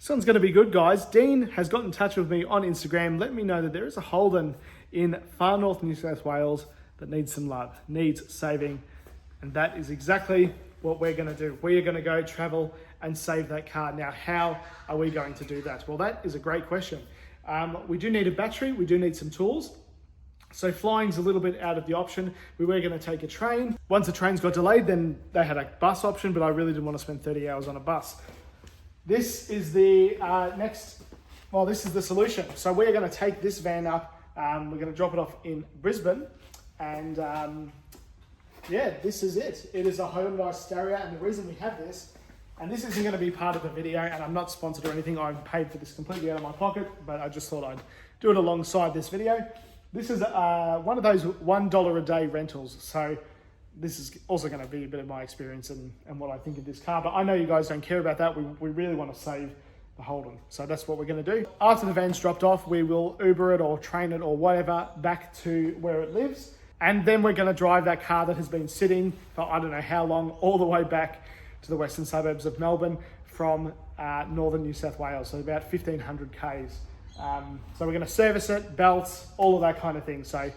This one's going to be good, guys. Dean has got in touch with me on Instagram. Let me know that there is a Holden in far north New South Wales that needs some love, needs saving. And that is exactly what we're going to do. We are going to go travel and save that car. Now, how are we going to do that? Well, that is a great question. We do need a battery. We do need some tools. So flying's a little bit out of the option. We were going to take a train. Once the trains got delayed, then they had a bus option, but I really didn't want to spend 30 hours on a bus. This is the this is the solution. So we're going to take this van up. We're going to drop it off in Brisbane. And yeah, this is it. It is a Hyundai Stereo. And the reason we have this, and this isn't going to be part of the video, and I'm not sponsored or anything. I'm paid for this completely out of my pocket, but I just thought I'd do it alongside this video. This is one of those $1 a day rentals. So this is also going to be a bit of my experience and what I think of this car. But I know you guys don't care about that. We really want to save the Holden. So that's what we're going to do. After the van's dropped off, we will Uber it or train it or whatever back to where it lives. And then we're going to drive that car that has been sitting for I don't know how long, all the way back to the western suburbs of Melbourne from northern New South Wales. So about 1,500 Ks. So we're going to service it, belts, all of that kind of thing. So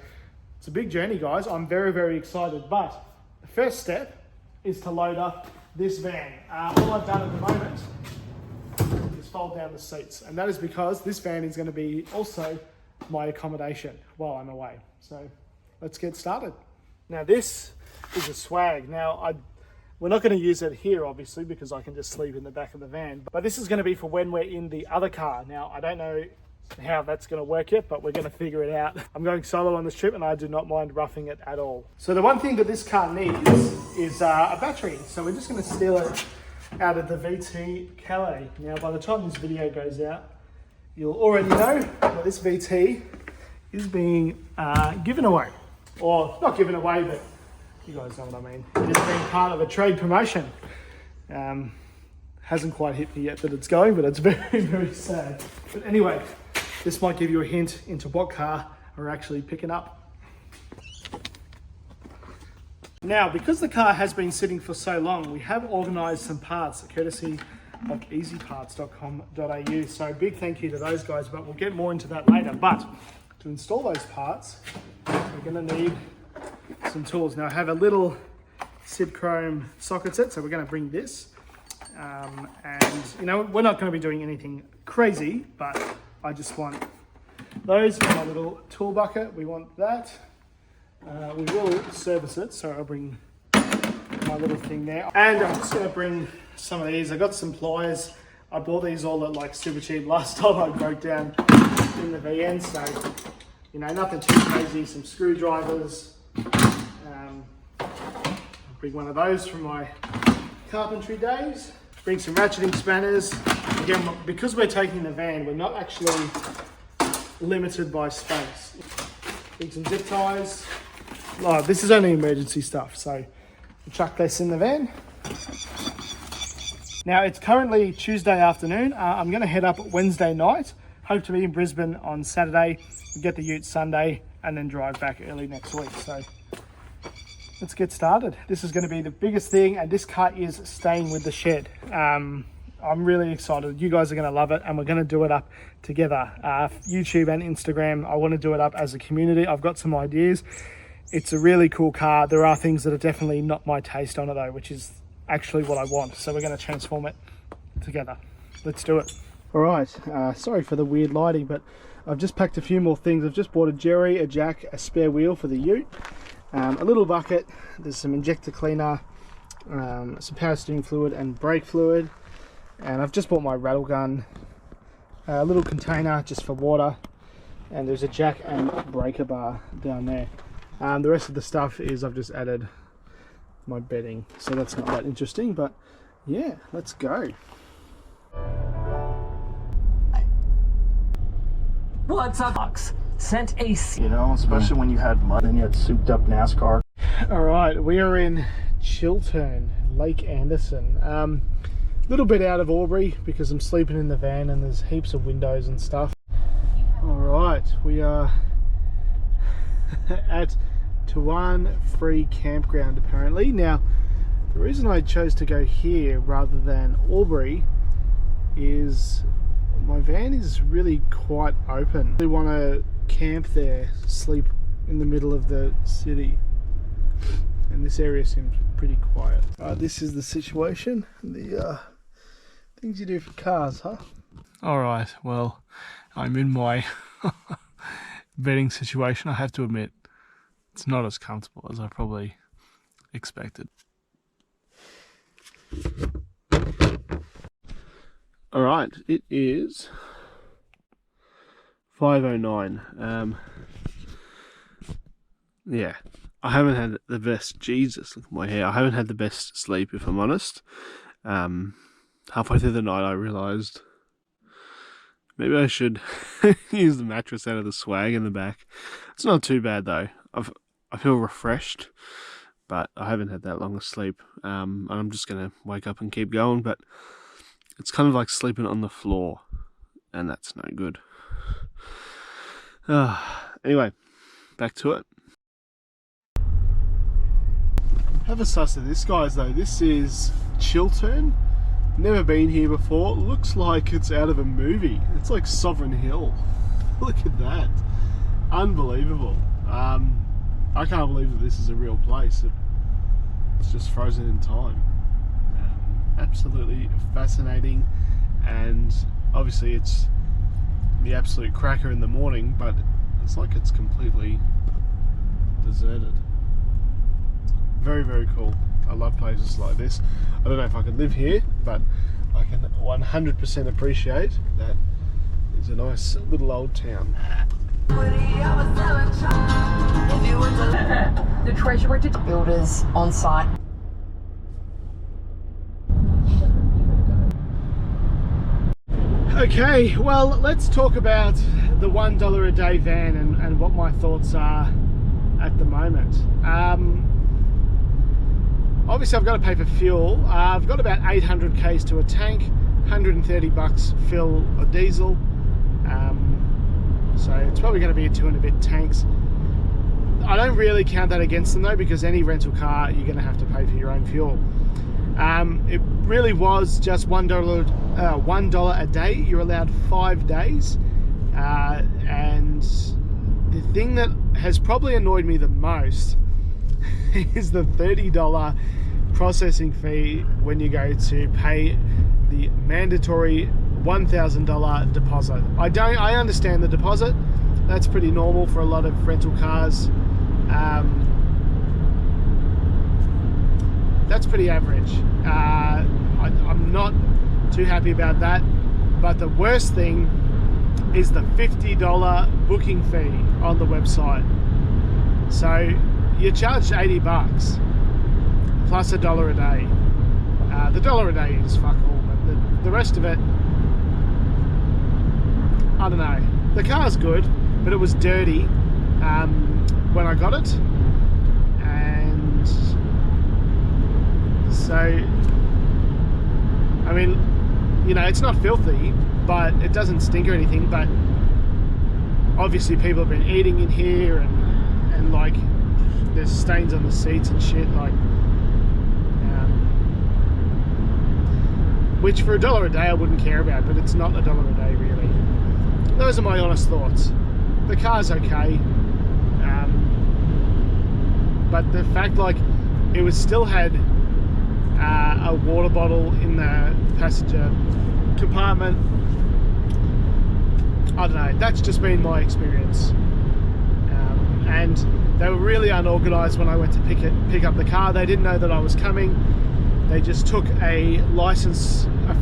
it's a big journey, guys. I'm very, very excited. But the first step is to load up this van. All I've done at the moment is fold down the seats. And that is because this van is going to be also my accommodation while I'm away. So let's get started. Now this is a swag. Now we're not going to use it here, obviously, because I can just sleep in the back of the van. But this is going to be for when we're in the other car. Now, I don't know how that's going to work yet, but we're going to figure it out. I'm going solo on this trip and I do not mind roughing it at all. So the one thing that this car needs is a battery. So we're just going to steal it out of the VT Calais. Now, by the time this video goes out, you'll already know that this VT is being given away. Or not given away, but you guys know what I mean. It is being part of a trade promotion. Hasn't quite hit me yet that it's going, but it's very, very sad. But anyway, this might give you a hint into what car we're actually picking up. Now, because the car has been sitting for so long, we have organised some parts courtesy of easyparts.com.au. So big thank you to those guys, but we'll get more into that later. But to install those parts, we're going to need some tools. Now I have a little SID chrome socket set, so we're going to bring this. And you know, we're not going to be doing anything crazy, but I just want those for my little tool bucket. We want that. We will service it, so I'll bring my little thing there. And I'm just going to bring some of these. I got some pliers. I bought these all at like super cheap last time I broke down in the VN, so you know, nothing too crazy. Some screwdrivers. I'll bring one of those from my carpentry days. Bring some ratcheting spanners. Again, because we're taking the van, we're not actually limited by space. Bring some zip ties. Oh, this is only emergency stuff, so we'll chuck this in the van. Now it's currently Tuesday afternoon. I'm going to head up Wednesday night. Hope to be in Brisbane on Saturday, get the ute Sunday, and then drive back early next week. So let's get started. This is going to be the biggest thing, and this car is staying with the shed. I'm really excited. You guys are going to love it, and we're going to do it up together. YouTube and Instagram, I want to do it up as a community. I've got some ideas. It's a really cool car. There are things that are definitely not my taste on it though, which is actually what I want. So we're going to transform it together. Let's do it. All right, sorry for the weird lighting, but I've just packed a few more things. I've just bought a jerry, a jack, a spare wheel for the ute, a little bucket, there's some injector cleaner, some power steering fluid and brake fluid, and I've just bought my rattle gun, a little container just for water, and there's a jack and breaker bar down there. The rest of the stuff is I've just added my bedding, so that's not that interesting, but yeah, let's go. What's up, Bucks? Sent a... You know, especially when you had mud and you had souped up NASCAR. All right, we are in Chiltern, Lake Anderson. A little bit out of Albury because I'm sleeping in the van and there's heaps of windows and stuff. All right, we are at Tuan Free Campground apparently.. Now, the reason I chose to go here rather than Albury is because it's closer to the beach. And I know that is my van is really quite open. I want to camp there, sleep in the middle of the city, and this area seems pretty quiet. This is the situation, the things you do for cars, huh? Alright, well, I'm in my bedding situation. I have to admit, it's not as comfortable as I probably expected. Alright, it is 5:09. Yeah, I haven't had the best, Jesus, look at my hair. I haven't had the best sleep, if I'm honest. Halfway through the night I realised maybe I should use the mattress out of the swag in the back. It's not too bad though. I feel refreshed, but I haven't had that long of sleep. And I'm just going to wake up and keep going, but it's kind of like sleeping on the floor, and that's no good. Anyway, back to it. Have a suss of this, guys, though. This is Chiltern. Never been here before. Looks like it's out of a movie. It's like Sovereign Hill. Look at that. Unbelievable. I can't believe that this is a real place. It's just frozen in time. Absolutely fascinating, and obviously it's the absolute cracker in the morning, but it's like it's completely deserted. Very, very cool. I love places like this. I don't know if I could live here, but I can 100% appreciate that it's a nice little old town. The treasurer to builders on site. Okay, well, let's talk about the $1 a day van and what my thoughts are at the moment. Obviously I've got to pay for fuel. I've got about 800 k's to a tank, 130 bucks fill or diesel. So it's probably going to be a 2 and a bit tanks. I don't really count that against them though, because any rental car you're going to have to pay for your own fuel. It really was just $1 a day. You're allowed 5 days, and the thing that has probably annoyed me the most is the $30 processing fee when you go to pay the mandatory $1,000 deposit. I understand the deposit. That's pretty normal for a lot of rental cars. That's pretty average. I'm not too happy about that, but the worst thing is the $50 booking fee on the website. So you're charged 80 bucks plus $1 a day. The $1 a day is fuck all, but the rest of it, I don't know. The car's good, but it was dirty when I got it, and so, I mean, you know, it's not filthy, but it doesn't stink or anything, but obviously people have been eating in here, and like, there's stains on the seats and shit, like, which for $1 a day I wouldn't care about, but it's not $1 a day really. Those are my honest thoughts. The car's okay, but the fact, like, it was still had a water bottle in the passenger compartment. I don't know, that's just been my experience. And they were really unorganised when I went to pick up the car. They didn't know that I was coming. They just took a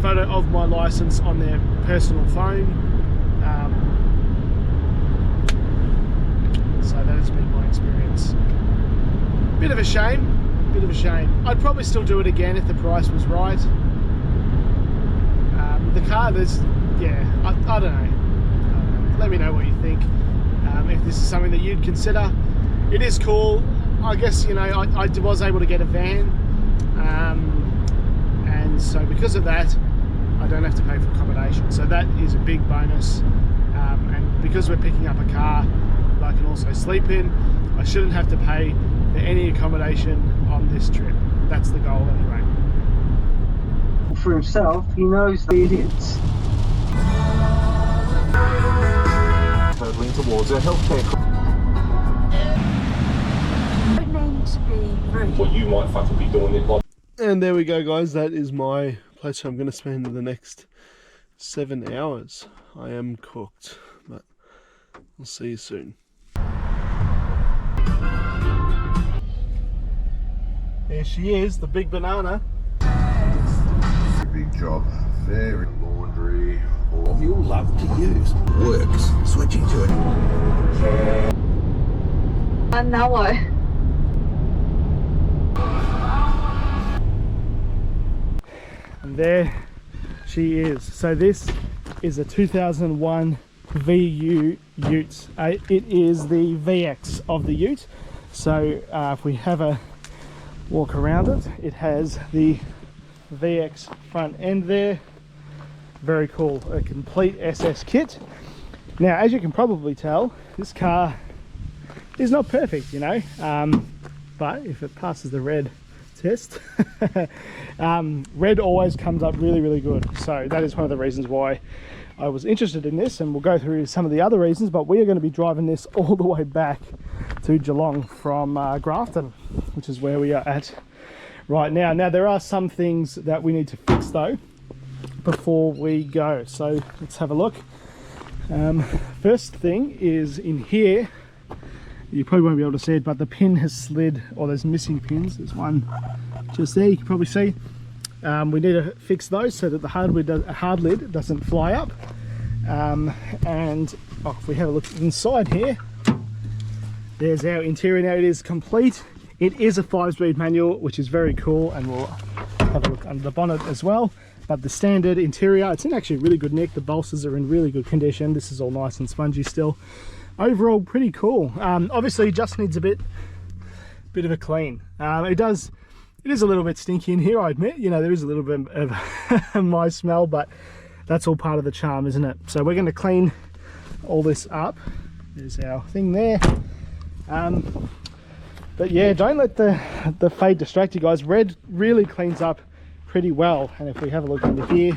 photo of my license on their personal phone. So that has been my experience. Bit of a shame. I'd probably still do it again if the price was right. The car, I don't know. Let me know what you think. If this is something that you'd consider. It is cool. I guess, you know, I was able to get a van. And so because of that, I don't have to pay for accommodation. So that is a big bonus. And because we're picking up a car that I can also sleep in, I shouldn't have to pay for any accommodation on this trip. That's the goal anyway. for himself. He knows the idiots. Hurtling towards a healthcare. Don't need to be rude. What you might fucking be doing it like. And there we go, guys. That is my place where I'm going to spend the next 7 hours. I am cooked, but I'll see you soon. There she is, the big banana. Big job, very laundry. You'll love to use. Works. Switching to it. I know. And there she is. So this is a 2001 VU Ute. It is the VX of the Ute. So if we have a walk around it, it has the VX front end there. Very cool, a complete SS kit. Now, as you can probably tell, this car is not perfect, you know, but if it passes the red test, red always comes up really, really good. So that is one of the reasons why I was interested in this, and we'll go through some of the other reasons, but we are going to be driving this all the way back to Geelong from Grafton, which is where we are at right now. Now, there are some things that we need to fix though before we go, so let's have a look. First thing is in here, you probably won't be able to see it, but the pin has slid, or there's missing pins. There's one just there, you can probably see. We need to fix those so that the hard lid doesn't fly up. And if we have a look inside here, there's our interior. Now it is complete. It is a 5-speed manual, which is very cool, and we'll have a look under the bonnet as well. But the standard interior, it's in actually really good nick. The bolsters are in really good condition. This is all nice and spongy still. Overall, pretty cool. Obviously, it just needs a bit of a clean. It is a little bit stinky in here, I admit. You know, there is a little bit of my smell, but that's all part of the charm, isn't it? So we're going to clean all this up. There's our thing there. But yeah, don't let the fade distract you guys. Red really cleans up pretty well, and if we have a look under here,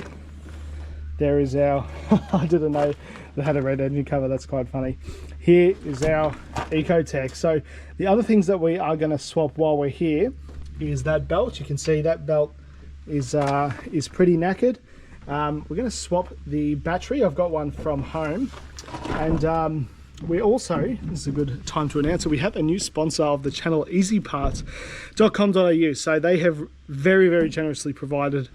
there is our I didn't know they had a red engine cover. That's quite funny. Here is our Ecotech. So the other things that we are going to swap while we're here is that belt. You can see that belt is pretty knackered. We're going to swap the battery. I've got one from home, and we also, this is a good time to announce it, we have a new sponsor of the channel, easyparts.com.au. So they have very, very generously provided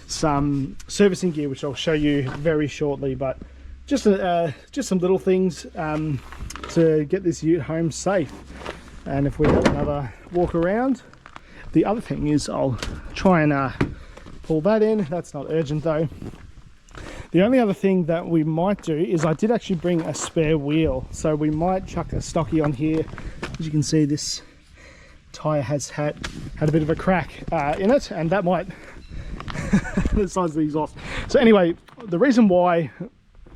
some servicing gear, which I'll show you very shortly, but just some little things to get this ute home safe. And if we have another walk around, the other thing is I'll try and pull that in. That's not urgent though. The only other thing that we might do is I did actually bring a spare wheel, so we might chuck a stocky on here. As you can see, this tyre has had a bit of a crack in it, and that might the size of the exhaust. So anyway, the reason why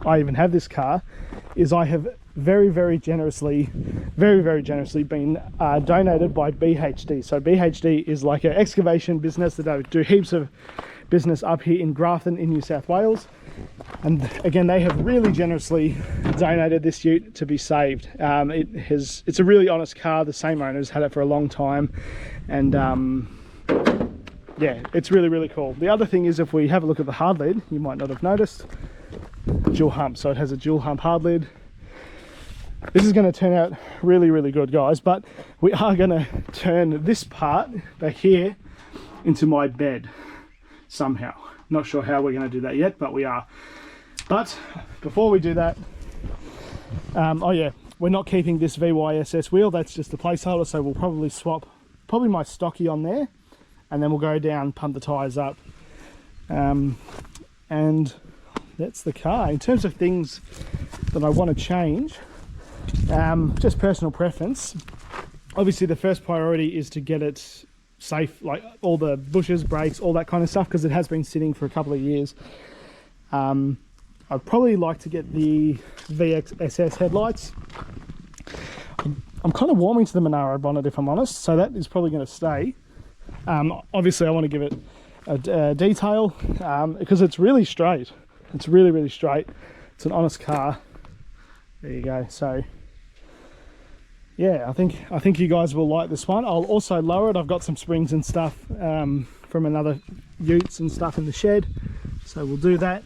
I even have this car is I have very, very generously been donated by BHD. So BHD is like an excavation business that do heaps of business up here in Grafton in New South Wales, and again they have really generously donated this ute to be saved. It's a really honest car. The same owner's had it for a long time, and yeah, it's really, really cool. The other thing is, if we have a look at the hard lid, you might not have noticed, dual hump. So it has a dual hump hard lid. This is going to turn out really, really good, guys, but we are going to turn this part back here into my bed somehow. Not sure how we're going to do that yet, but we are. But before we do that, oh yeah, we're not keeping this VYSS wheel. That's just a placeholder, so we'll probably swap my stocky on there, and then we'll go down, pump the tyres up, and that's the car. In terms of things that I want to change, just personal preference, obviously the first priority is to get it safe, like all the bushes, brakes, all that kind of stuff, because it has been sitting for a couple of years. I'd probably like to get the VXSS headlights. I'm kind of warming to the Monaro bonnet, if I'm honest, so that is probably going to stay. Obviously I want to give it a detail because it's really straight. It's really straight. It's an honest car. There you go. So yeah, I think you guys will like this one. I'll also lower it. I've got some springs and stuff from another utes and stuff in the shed, so we'll do that.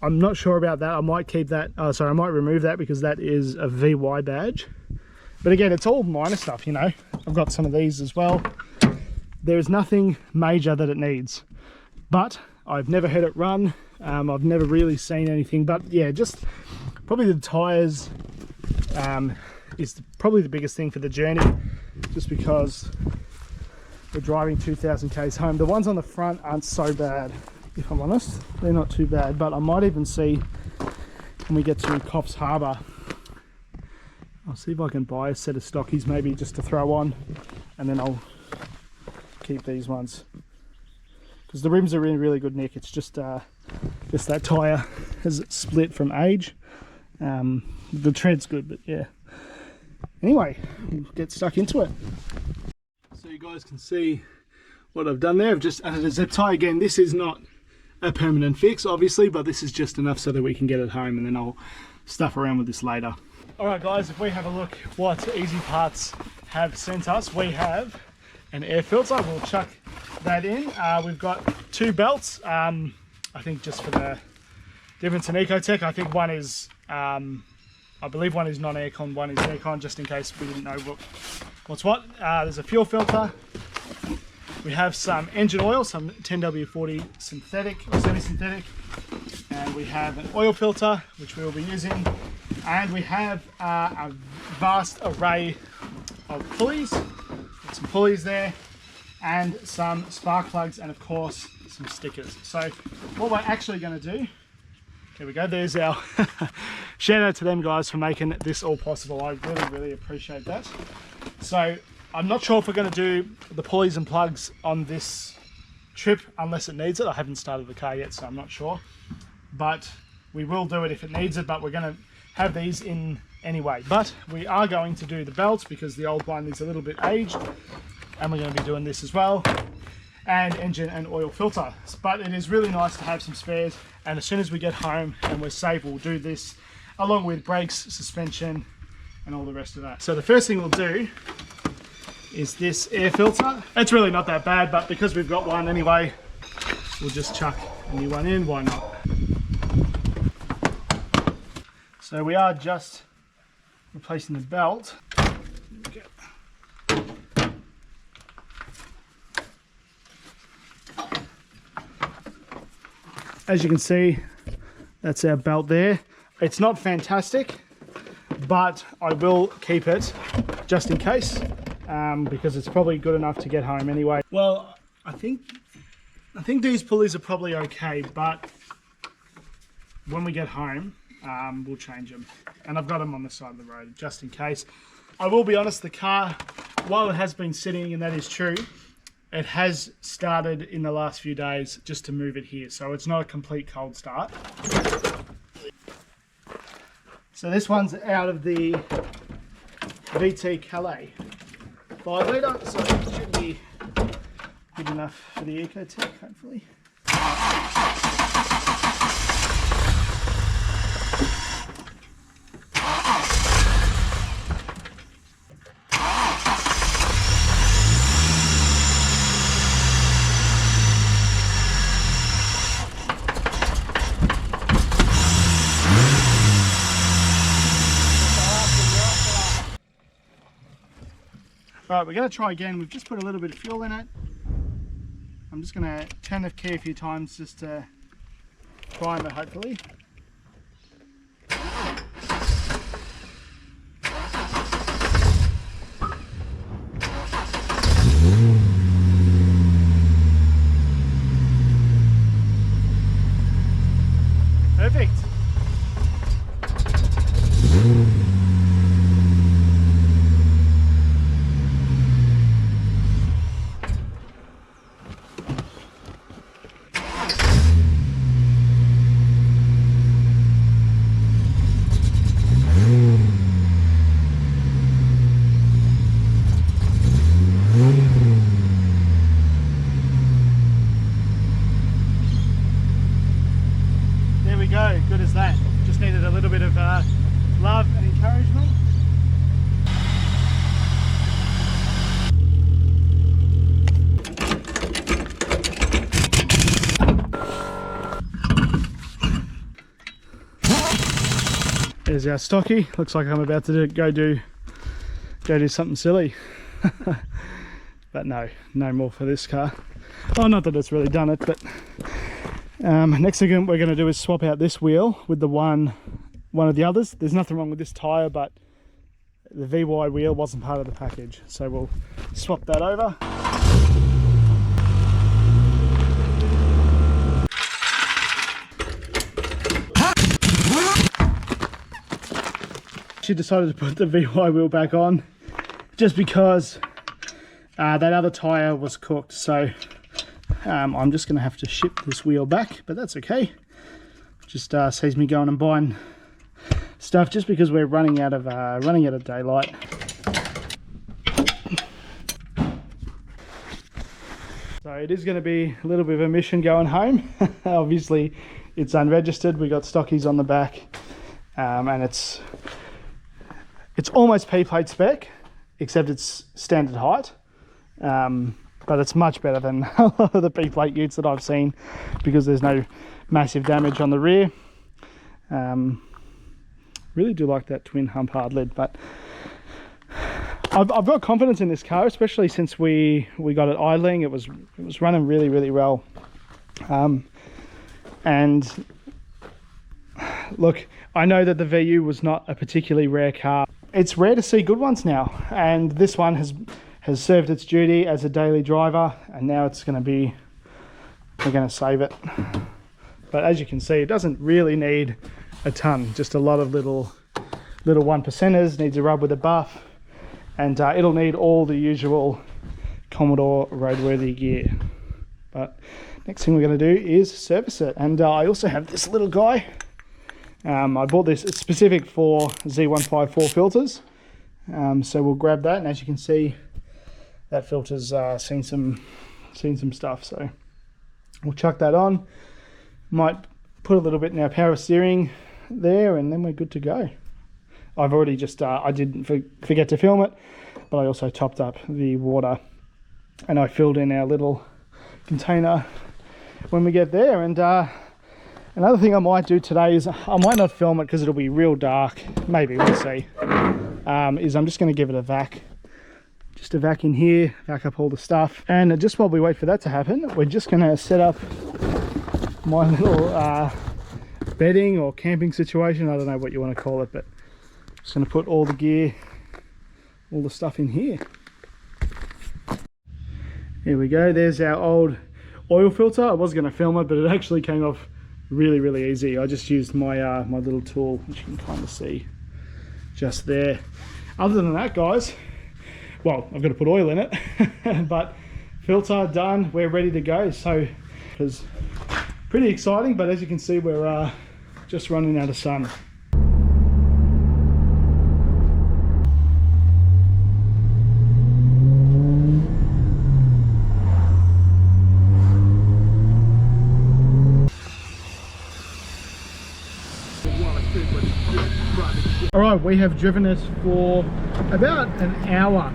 I'm not sure about that. I might keep that. Sorry, I might remove that because that is a VY badge. But again, it's all minor stuff, you know. I've got some of these as well. There's nothing major that it needs, but I've never had it run. I've never really seen anything, but yeah, just probably the tires is probably the biggest thing for the journey, just because we're driving 2,000 k's home. The ones on the front aren't so bad, if I'm honest. They're not too bad, but I might even see when we get to Coffs Harbour, I'll see if I can buy a set of stockies maybe just to throw on, and then I'll keep these ones because the rims are in really good nick. It's just that tyre has split from age. The tread's good, but yeah. Anyway, we'll get stuck into it. So you guys can see what I've done there. I've just added a zip tie. Again, this is not a permanent fix, obviously, but this is just enough so that we can get it home, and then I'll stuff around with this later. All right, guys, if we have a look what Easy Parts have sent us, we have an air filter. We'll chuck that in. We've got 2 belts. I think just for the difference in Ecotech, I think one is I believe one is non-aircon, one is aircon, just in case we didn't know what's what. There's a fuel filter. We have some engine oil, some 10W40 synthetic or semi-synthetic, and we have an oil filter which we will be using, and we have a vast array of pulleys. Got some pulleys there, and some spark plugs, and of course some stickers. So what we're actually going to do, here we go, there's our shout out to them guys for making this all possible. I really appreciate that. So I'm not sure if we're going to do the pulleys and plugs on this trip unless it needs it. I haven't started the car yet, so I'm not sure, but we will do it if it needs it. But we're going to have these in anyway, but we are going to do the belts because the old one is a little bit aged, and we're going to be doing this as well, and engine and oil filter. But it is really nice to have some spares, and as soon as we get home and we're safe, we'll do this along with brakes, suspension, and all the rest of that. So the first thing we'll do is this air filter. It's really not that bad, but because we've got one anyway, we'll just chuck a new one in, why not? So we are just replacing the belt. Okay. As you can see, that's our belt there. It's not fantastic, but I will keep it just in case, because it's probably good enough to get home anyway. Well, I think these pulleys are probably okay, but when we get home, we'll change them. And I've got them on the side of the road just in case. I will be honest, the car, while it has been sitting, and that is true, it has started in the last few days just to move it here, so it's not a complete cold start. So this one's out of the VT Calais 5 litre, so it should be good enough for the Ecotech, hopefully. Right, we're going to try again. We've just put a little bit of fuel in it. I'm just going to turn the key a few times just to prime it, hopefully. Perfect. There's our stocky. Looks like I'm about to go do something silly. But no more for this car. Oh, not that it's really done it, but next thing we're going to do is swap out this wheel with the one of the others. There's nothing wrong with this tyre, but the VY wheel wasn't part of the package, so we'll swap that over. She decided to put the VY wheel back on just because that other tyre was cooked, so I'm just going to have to ship this wheel back, but that's okay. Just sees me going and buying stuff just because we're running out of daylight. So it is going to be a little bit of a mission going home. Obviously it's unregistered, we got stockies on the back, and it's almost P-plate spec, except it's standard height. But it's much better than a lot of the P-plate utes that I've seen because there's no massive damage on the rear. Really do like that twin hump hard lid, but I've got confidence in this car, especially since we got it idling. It was running really well. And look, I know that the VU was not a particularly rare car. It's rare to see good ones now, and this one has served its duty as a daily driver, and now we're going to save it. But as you can see, it doesn't really need a ton, just a lot of little 1%ers, needs a rub with a buff, and it'll need all the usual Commodore roadworthy gear. But next thing we're going to do is service it, and I also have this little guy. I bought this, it's specific for Z154 filters, so we'll grab that, and as you can see, that filter's seen some stuff, so we'll chuck that on. Might put a little bit in our power steering there, and then we're good to go. I've already just I didn't forget to film it, but I also topped up the water, and I filled in our little container when we get there. And another thing I might do today is I might not film it because it'll be real dark, maybe, we'll see, is I'm just going to give it a vac. Just a vac in here, vac up all the stuff. And just while we wait for that to happen, we're just going to set up my little bedding or camping situation. I don't know what you want to call it, but I'm just going to put all the gear, all the stuff in here. Here we go. There's our old oil filter. I was going to film it, but it actually came off really easy. I just used my my little tool, which you can kind of see just there. Other than that, guys, well, I've got to put oil in it, but filter done, we're ready to go. So it was pretty exciting, but as you can see, we're just running out of sun. All right, we have driven it for about an hour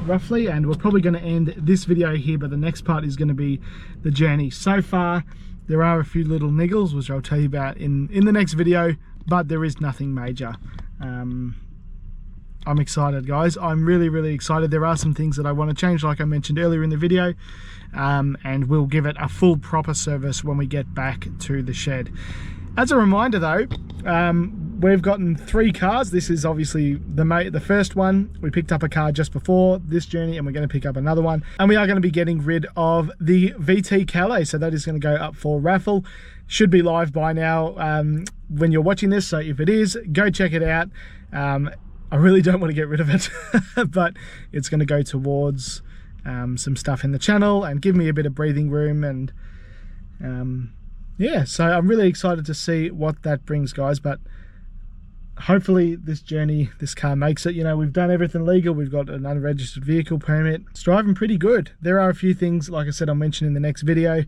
roughly, and we're probably going to end this video here, but the next part is going to be the journey. So far there are a few little niggles which I'll tell you about in the next video, but there is nothing major. I'm excited, guys. I'm really excited. There are some things that I want to change, like I mentioned earlier in the video, and we'll give it a full proper service when we get back to the shed. As a reminder though, we've gotten 3 cars. This is obviously the first one. We picked up a car just before this journey, and we're going to pick up another one. And we are going to be getting rid of the VT Calais, so that is going to go up for raffle. Should be live by now when you're watching this, so if it is, go check it out. I really don't want to get rid of it, but it's going to go towards some stuff in the channel and give me a bit of breathing room. And yeah, so I'm really excited to see what that brings, guys. But hopefully this journey, this car makes it. You know, we've done everything legal. We've got an unregistered vehicle permit. It's driving pretty good. There are a few things, like I said, I'll mention in the next video,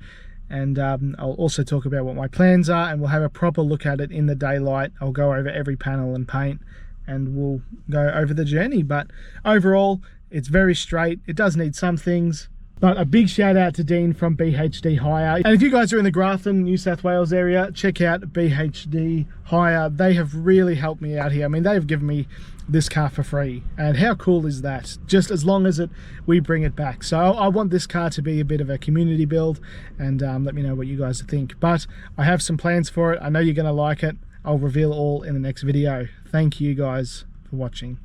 and I'll also talk about what my plans are, and we'll have a proper look at it in the daylight. I'll go over every panel and paint, and we'll go over the journey. But overall, it's very straight. It does need some things, But a big shout out to Dean from BHD Hire. And if you guys are in the Grafton, New South Wales area, check out BHD Hire. They have really helped me out here. I mean, they've given me this car for free. And how cool is that? Just as long as we bring it back. So I want this car to be a bit of a community build, and let me know what you guys think. But I have some plans for it. I know you're going to like it. I'll reveal all in the next video. Thank you guys for watching.